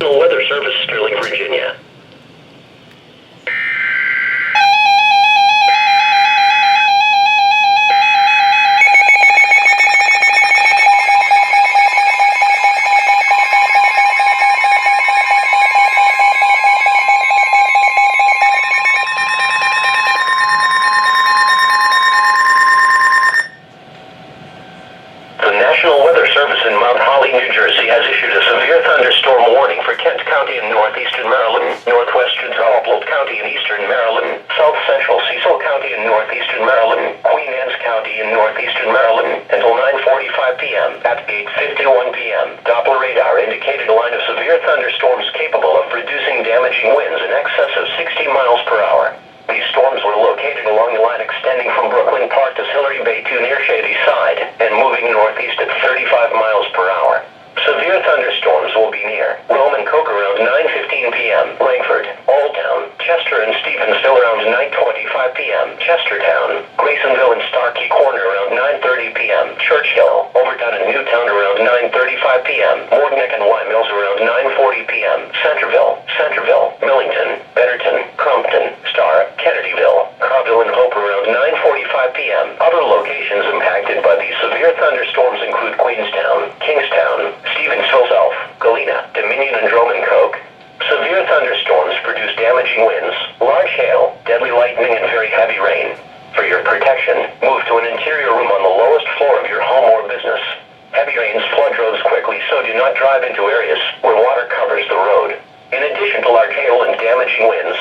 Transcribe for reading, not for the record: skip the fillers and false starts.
National Weather Service, Sterling, Virginia. The National Weather Service in Mount Holly, New Jersey has issued a severe thunderstorm warning for Kent County in northeastern Maryland, northwestern Humboldt County in eastern Maryland, south central Cecil County in northeastern Maryland, Queen Anne's County in northeastern Maryland until 9:45 p.m. At 8:51 p.m., Doppler radar indicated a line of severe thunderstorms capable of producing damaging winds in excess of 60 miles per hour. These storms were located along the line extending from Brooklyn Park to Hillary Bay to near Shady Side and moving northeast at 35 miles per hour. Severe thunderstorms will be near Romancoke around 9:15 p.m., Langford, Oldtown, Chester and Stevensville around 9:25 p.m., Chestertown, Graysonville and Starkey Corner around 9:30 p.m., Churchill, Overtown and Newtown around 9:35 p.m., Mordneck and Y Mills around 9:40 p.m., Centerville, Millington, Betterton, Crumpton, Star, Kennedyville, Carville and Hope around 9:45 p.m. Other locations impacted by these severe thunderstorms include Queenstown, Kingstown, Stevensville South, Galena, Dominion and Romancoke. Severe thunderstorms produce damaging winds, large hail, deadly lightning and very heavy rain. For your protection, move to an interior room on the lowest floor of your home or business. Heavy rains flood roads quickly, so do not drive into areas where water covers the road. In addition to large hail and damaging winds,